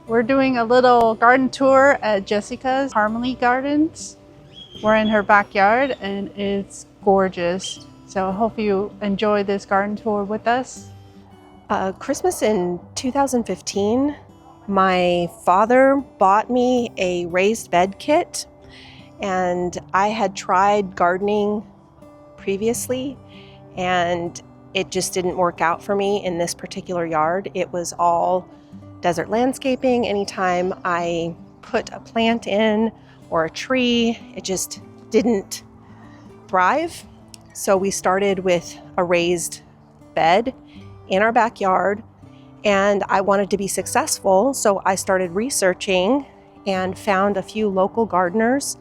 We're doing a little garden tour at Jessica's Harmony Gardens. We're in her backyard and it's gorgeous. So I hope you enjoy this garden tour with us. Christmas in 2015, my father bought me a raised bed kit, and I had tried gardening previously and it just didn't work out for me in this particular yard. It was all desert landscaping. Anytime I put a plant in or a tree, it just didn't thrive. So we started with a raised bed in our backyard, and I wanted to be successful. So I started researching and found a few local gardeners,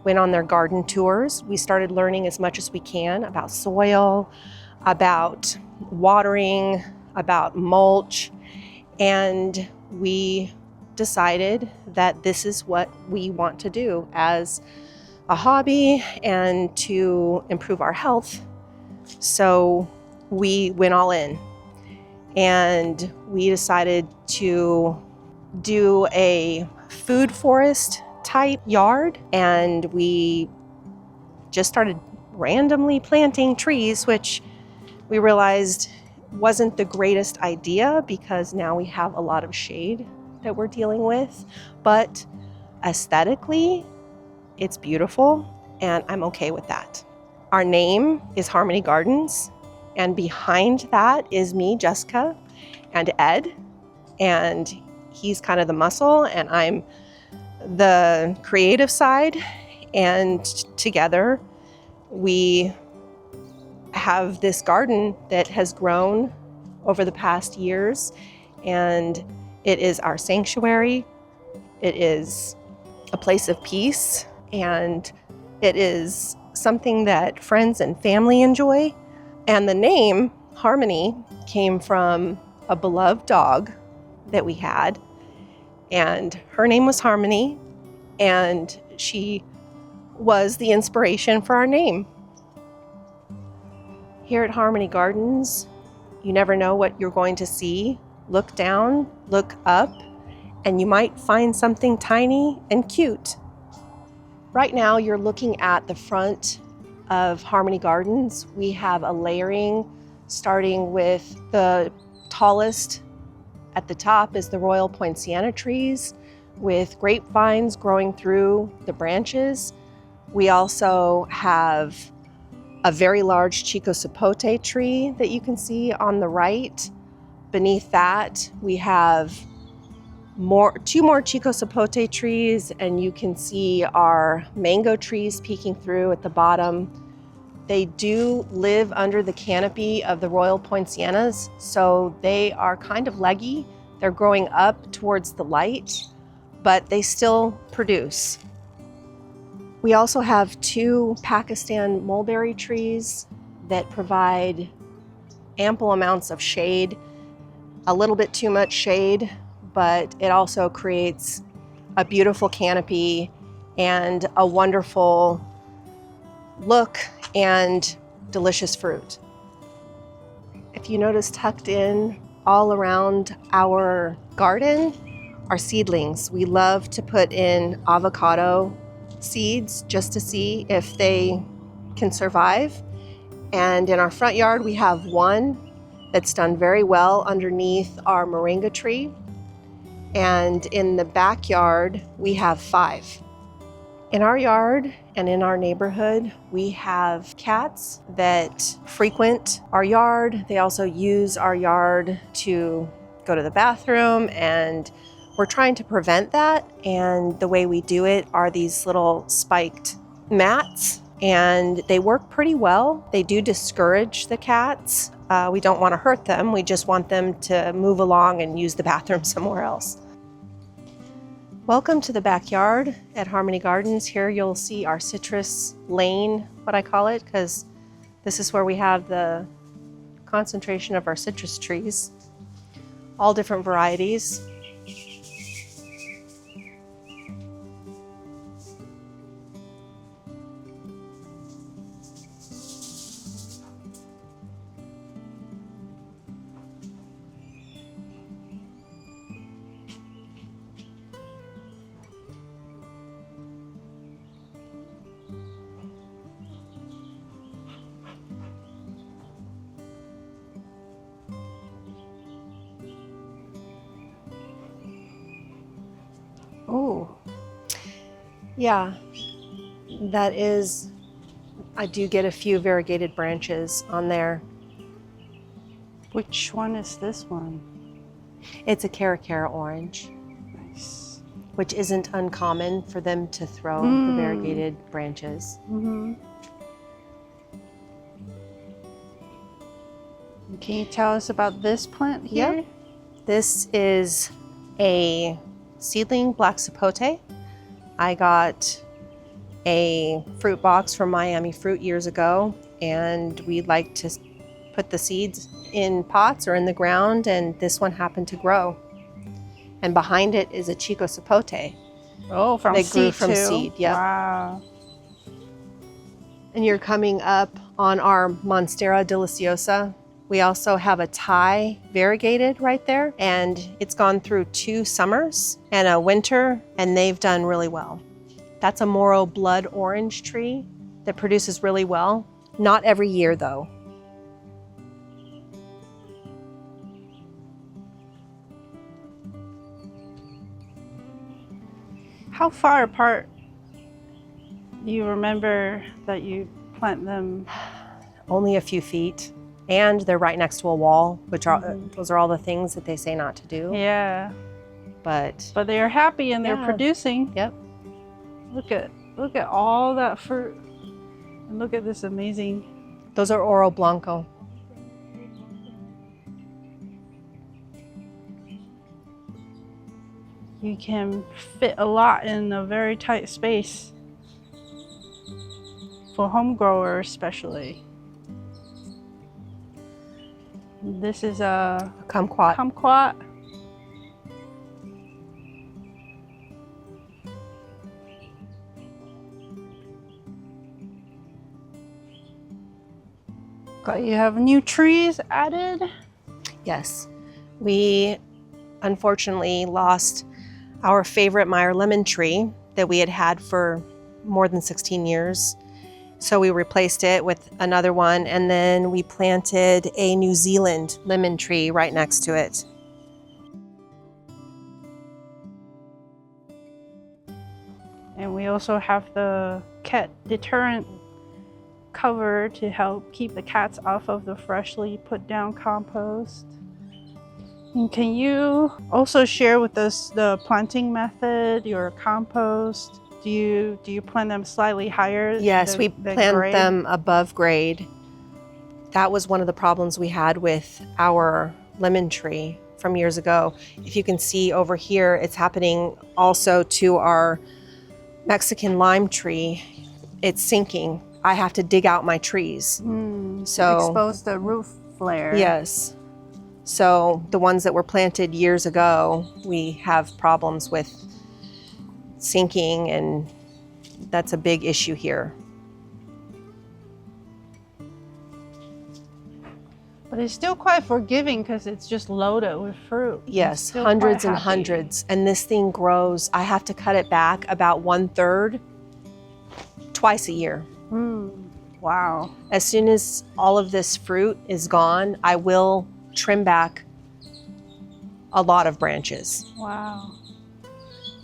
went on their garden tours. We started learning as much as we can about soil, about watering, about mulch, and we decided that this is what we want to do as a hobby and to improve our health. So we went all in and we decided to do a food forest type yard, and we just started randomly planting trees, which we realized wasn't the greatest idea because now we have a lot of shade that we're dealing with, but aesthetically it's beautiful and I'm okay with that. Our name is Harmony Gardens, and behind that is me, Jessica, and Ed, and he's kind of the muscle and I'm the creative side, and together we have this garden that has grown over the past years, and it is our sanctuary. It is a place of peace, and it is something that friends and family enjoy. And the name Harmony came from a beloved dog that we had, and her name was Harmony, and she was the inspiration for our name. Here at Harmony Gardens, you never know what you're going to see. Look down, look up, and you might find something tiny and cute. Right now, you're looking at the front of Harmony Gardens. We have a layering starting with the tallest at the top is the Royal Poinciana trees with grapevines growing through the branches. We also have a very large Chico Sapote tree that you can see on the right. Beneath that, we have two more Chico Sapote trees, and you can see our mango trees peeking through at the bottom. They do live under the canopy of the Royal Poincianas, so they are kind of leggy. They're growing up towards the light, but they still produce. We also have two Pakistan mulberry trees that provide ample amounts of shade, a little bit too much shade, but it also creates a beautiful canopy and a wonderful look and delicious fruit. If you notice, tucked in all around our garden are seedlings. We love to put in avocado seeds just to see if they can survive. And in our front yard, we have one that's done very well underneath our moringa tree. And in the backyard, we have 5. In our yard and in our neighborhood, we have cats that frequent our yard. They also use our yard to go to the bathroom, and we're trying to prevent that. And the way we do it are these little spiked mats, and they work pretty well. They do discourage the cats. We don't want to hurt them. We just want them to move along and use the bathroom somewhere else. Welcome to the backyard at Harmony Gardens. Here you'll see our citrus lane, what I call it, because this is where we have the concentration of our citrus trees, all different varieties. Oh, Yeah, that is, I do get a few variegated branches on there. which one is this one? It's a Caracara orange, Nice. which isn't uncommon for them to throw the variegated branches. Mm-hmm. Can you tell us about this plant here? Yep. This is a seedling black sapote. I got a fruit box from Miami Fruit years ago, and we like to put the seeds in pots or in the ground, and this one happened to grow. And behind it is a Chico sapote. Oh, from They seed grew from too? seed, yep. Wow. And you're coming up on our Monstera deliciosa. We also have a Thai variegated right there, and it's gone through 2 summers and a winter, and they've done really well. That's a Moro blood orange tree that produces really well. Not every year though. How far apart do you remember that you plant them? Only a few feet, and they're right next to a wall, which are those are all the things that they say not to do. Yeah, But but they are happy and they're Yeah. producing. yep. Look at all that fruit. And look at this amazing. Those are Oro Blanco. You can fit a lot in a very tight space. For home growers especially. This is a Kumquat. kumquat. You have new trees added. Yes. We unfortunately lost our favorite Meyer lemon tree that we had had for more than 16 years. So we replaced it with another one, and then we planted a New Zealand lemon tree right next to it. And we also have the cat deterrent cover to help keep the cats off of the freshly put down compost. And can you also share with us the planting method, your compost? Do you plant them slightly higher? Yes, we than plant grade? them above grade. That was one of the problems we had with our lemon tree from years ago. If you can see over here, it's happening also to our Mexican lime tree. It's sinking. I have to dig out my trees. So expose the roof flare. yes. So the ones that were planted years ago, we have problems with sinking, and that's a big issue here. But it's still quite forgiving because it's just loaded with fruit. Yes, It's still hundreds quite and happy. hundreds. And this thing grows. I have to cut it back about 1/3 twice a year. Wow. As soon as all of this fruit is gone, I will trim back a lot of branches. Wow.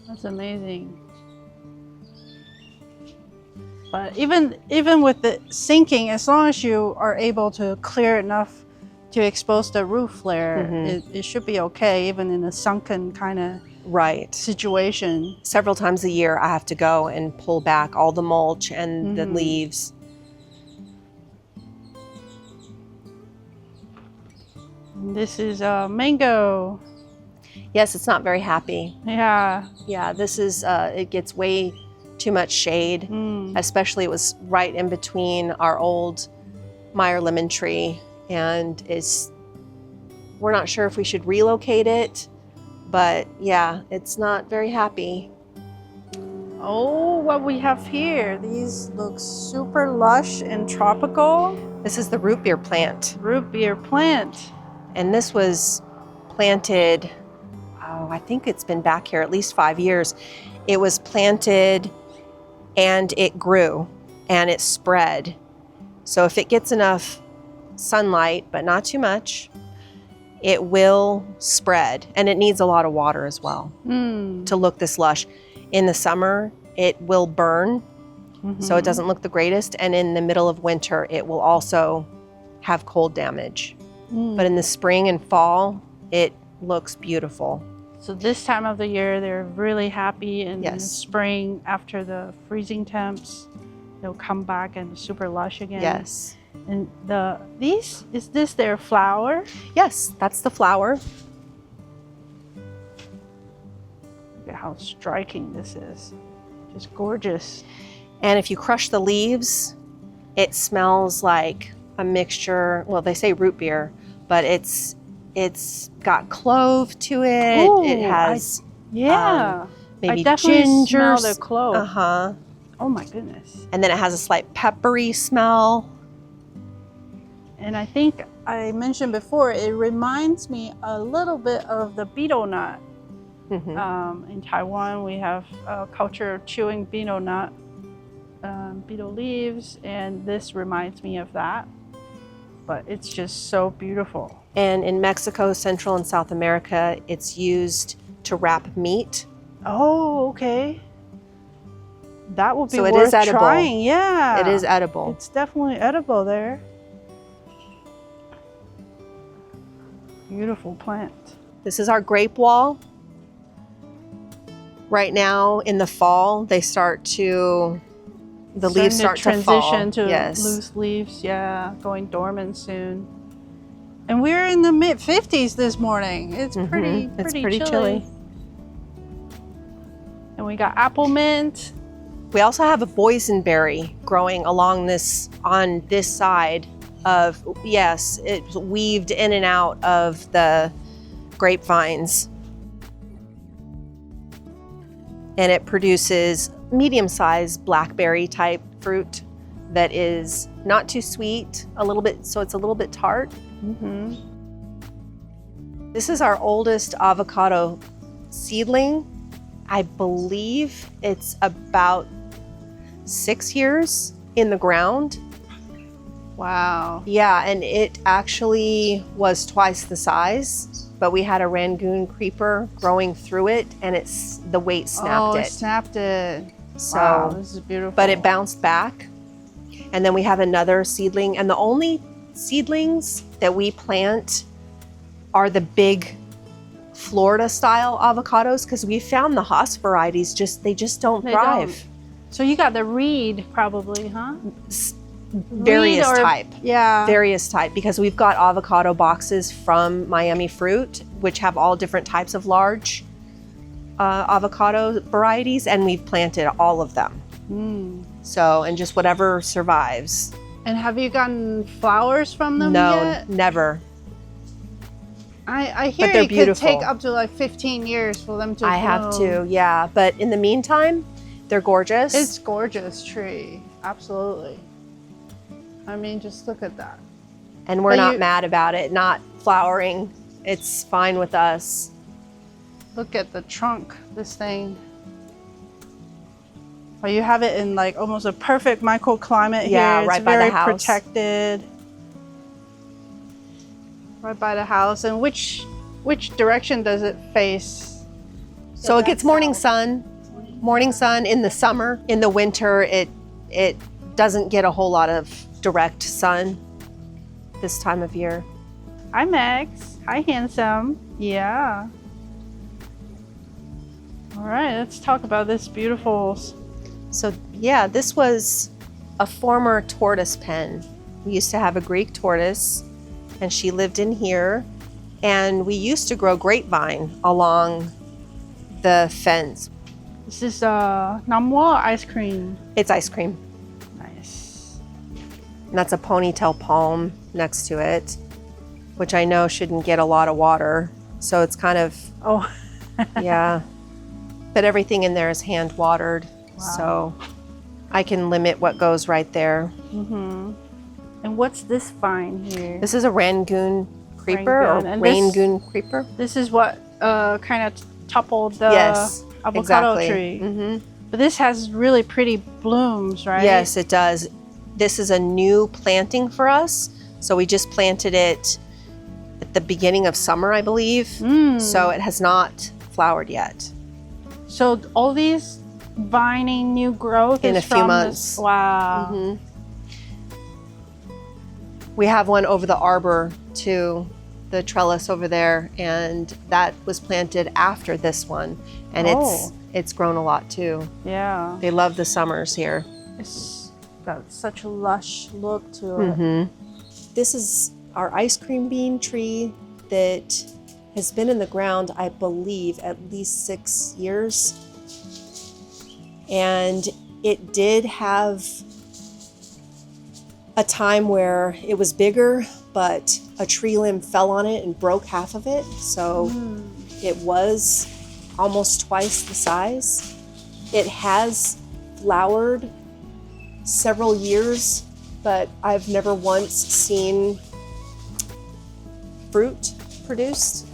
That's amazing. But even with the sinking, as long as you are able to clear enough to expose the roof flare, it should be okay, even in a sunken kind of Right. situation. Several times a year, I have to go and pull back all the mulch and the leaves. This is mango. Yes, it's not very happy. Yeah. Yeah, this is, it gets way too much shade, especially it was right in between our old Meyer lemon tree, and we're not sure if we should relocate it, but yeah, it's not very happy. Oh, what we have here. These look super lush and tropical. This is the root beer plant, Root beer plant. and this was planted, I think it's been back here at least 5 years. It was planted and it grew and it spread. So if it gets enough sunlight, but not too much, it will spread, and it needs a lot of water as well Mm. to look this lush. In the summer, it will burn, so it doesn't look the greatest, and in the middle of winter, it will also have cold damage. But in the spring and fall, it looks beautiful. So this time of the year, they're really happy. In the Yes. spring, after the freezing temps, they'll come back and super lush again. Yes. And is this their flower? Yes, that's the flower. Look at how striking this is. Just gorgeous. And if you crush the leaves, it smells like a mixture. Well, they say root beer, but it's got clove to it. Ooh, it has Yeah. maybe I definitely ginger. smell the clove. Uh-huh. Oh my goodness. And then it has a slight peppery smell. And I think I mentioned before, it reminds me a little bit of the betel nut. In Taiwan, we have a culture of chewing betel nut, betel leaves, and this reminds me of that. But it's just so beautiful. And in Mexico, Central and South America, it's used to wrap meat. Oh, okay. That would be So it worth is edible. trying. Yeah. It is edible. It's definitely edible there. Beautiful plant. This is our grape wall. Right now in the fall, the leaves start to transition fall. to Yes. loose leaves. Yeah, going dormant soon. And we're in the mid-50s this morning. It's pretty chilly. And we got apple mint. We also have a boysenberry growing on this side of, yes, it's weaved in and out of the grapevines. And it produces medium-sized blackberry type fruit that is not too sweet, so it's a little bit tart. This is our oldest avocado seedling. I believe it's about 6 years in the ground. Wow. Yeah, and it actually was twice the size, but we had a Rangoon creeper growing through it, and the weight snapped it it. snapped it. So, wow, this is beautiful. but it bounced back. And then we have another seedling, and the only seedlings that we plant are the big Florida style avocados, because we found the Haas varieties they just don't thrive. So you got the reed probably, huh? Various type. Yeah. Various type, because we've got avocado boxes from Miami Fruit, which have all different types of large avocado varieties, and we've planted all of them. So, and just whatever survives. And have you gotten flowers from them No, yet? never. I hear But they're it beautiful. could take up to like 15 years for them to I have bloom. to, yeah. But in the meantime, they're gorgeous. It's gorgeous tree. Absolutely. I mean, just look at that. And we're But not mad about it not flowering. It's fine with us. Look at the trunk, this thing. Well, you have it in like almost a perfect microclimate here. Yeah, right it's by the very house. protected. Right by the house. And which direction does it face? So it gets morning sun. Morning sun in the summer. In the winter, it doesn't get a whole lot of direct sun this time of year. Hi, Max. Hi, handsome. Yeah. All right, let's talk about this beautiful. So yeah, this was a former tortoise pen. We used to have a Greek tortoise, and she lived in here. And we used to grow grapevine along the fence. This is Namwa ice cream. It's ice cream. Nice. And that's a ponytail palm next to it, which I know shouldn't get a lot of water. So it's kind of, Oh. yeah. But everything in there is hand watered. Wow. So I can limit what goes right there. And what's this vine here? This is a Rangoon creeper Rangoon. or And this- Rangoon creeper. This is what kind of toppled the Yes, avocado exactly. tree. But this has really pretty blooms, right? Yes, it does. This is a new planting for us. So we just planted it at the beginning of summer, I believe. So it has not flowered yet. So all these vining new growth In is a few from months. This, wow. We have one over the arbor too, the trellis over there, and that was planted after this one, and it's grown a lot too. Yeah. They love the summers here. It's got such a lush look to it. This is our ice cream bean tree that has been in the ground, I believe, at least 6 years. And it did have a time where it was bigger, but a tree limb fell on it and broke half of it. So it was almost twice the size. It has flowered several years, but I've never once seen fruit produced.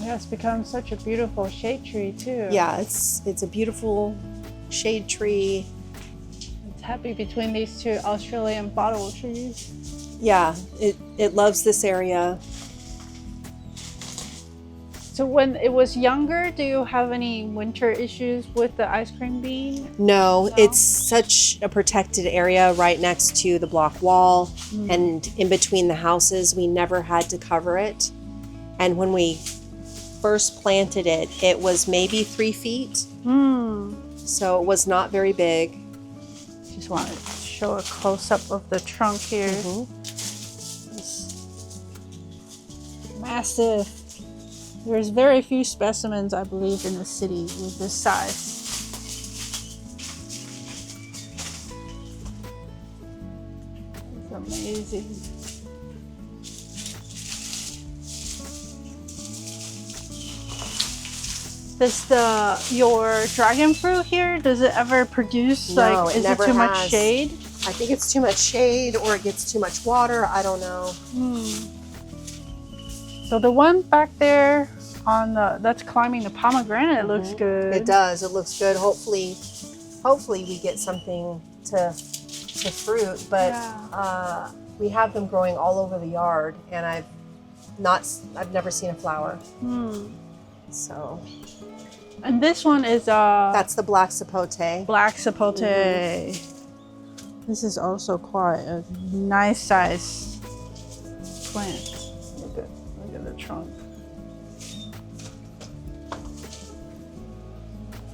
Yeah, it's become such a beautiful shade tree too. Yeah, it's a beautiful shade tree. It's happy between these two Australian bottle trees. Yeah, it loves this area. So when it was younger, do you have any winter issues with the ice cream bean? No, it's such a protected area right next to the block wall and in between the houses. We never had to cover it. And when we first planted it, it was maybe 3 feet. So it was not very big. Just want to show a close-up of the trunk here. It's massive. There's very few specimens, I believe, in the city with this size. It's amazing. Does your dragon fruit here, does it ever produce, No, like, it is it never too much has. shade? I think it's too much shade or it gets too much water. I don't know. So the one back there on that's climbing the pomegranate looks good. It does. It looks good. Hopefully we get something to fruit. But we have them growing all over the yard, and I've never seen a flower. So. And this one is That's the black sapote. black sapote. This is also quite a nice size plant. Look at the trunk.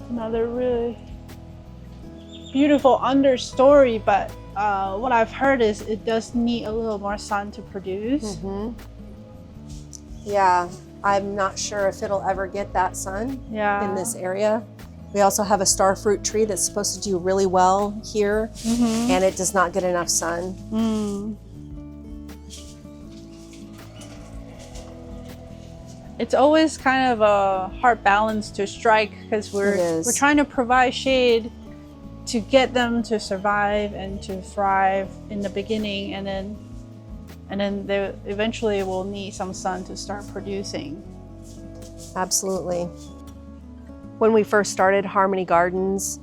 Another really beautiful understory, but what I've heard is it does need a little more sun to produce. Yeah, I'm not sure if it'll ever get that sun in this area. We also have a star fruit tree that's supposed to do really well here, and it does not get enough sun. It's always kind of a hard balance to strike because we're trying to provide shade to get them to survive and to thrive in the beginning, and then they eventually will need some sun to start producing. Absolutely. When we first started Harmony Gardens,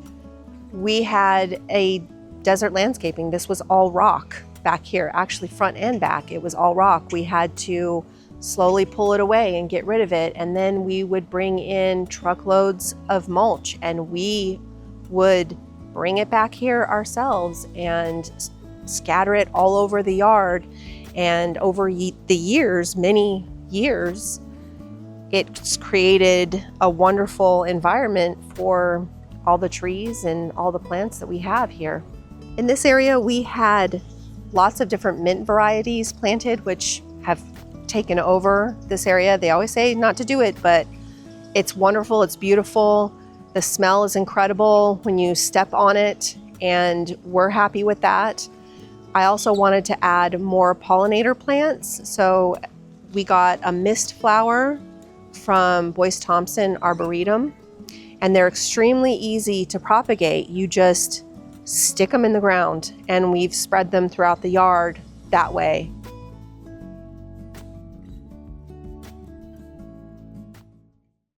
we had a desert landscaping. This was all rock back here, actually front and back. It was all rock. We had to slowly pull it away and get rid of it. And then we would bring in truckloads of mulch, and we would bring it back here ourselves and scatter it all over the yard. And over the years, many years, it's created a wonderful environment for all the trees and all the plants that we have here. In this area, we had lots of different mint varieties planted, which have taken over this area. They always say not to do it, but it's wonderful, it's beautiful. The smell is incredible when you step on it, and we're happy with that. I also wanted to add more pollinator plants, so we got a mist flower from Boyce Thompson Arboretum, and they're extremely easy to propagate. You just stick them in the ground, and we've spread them throughout the yard that way.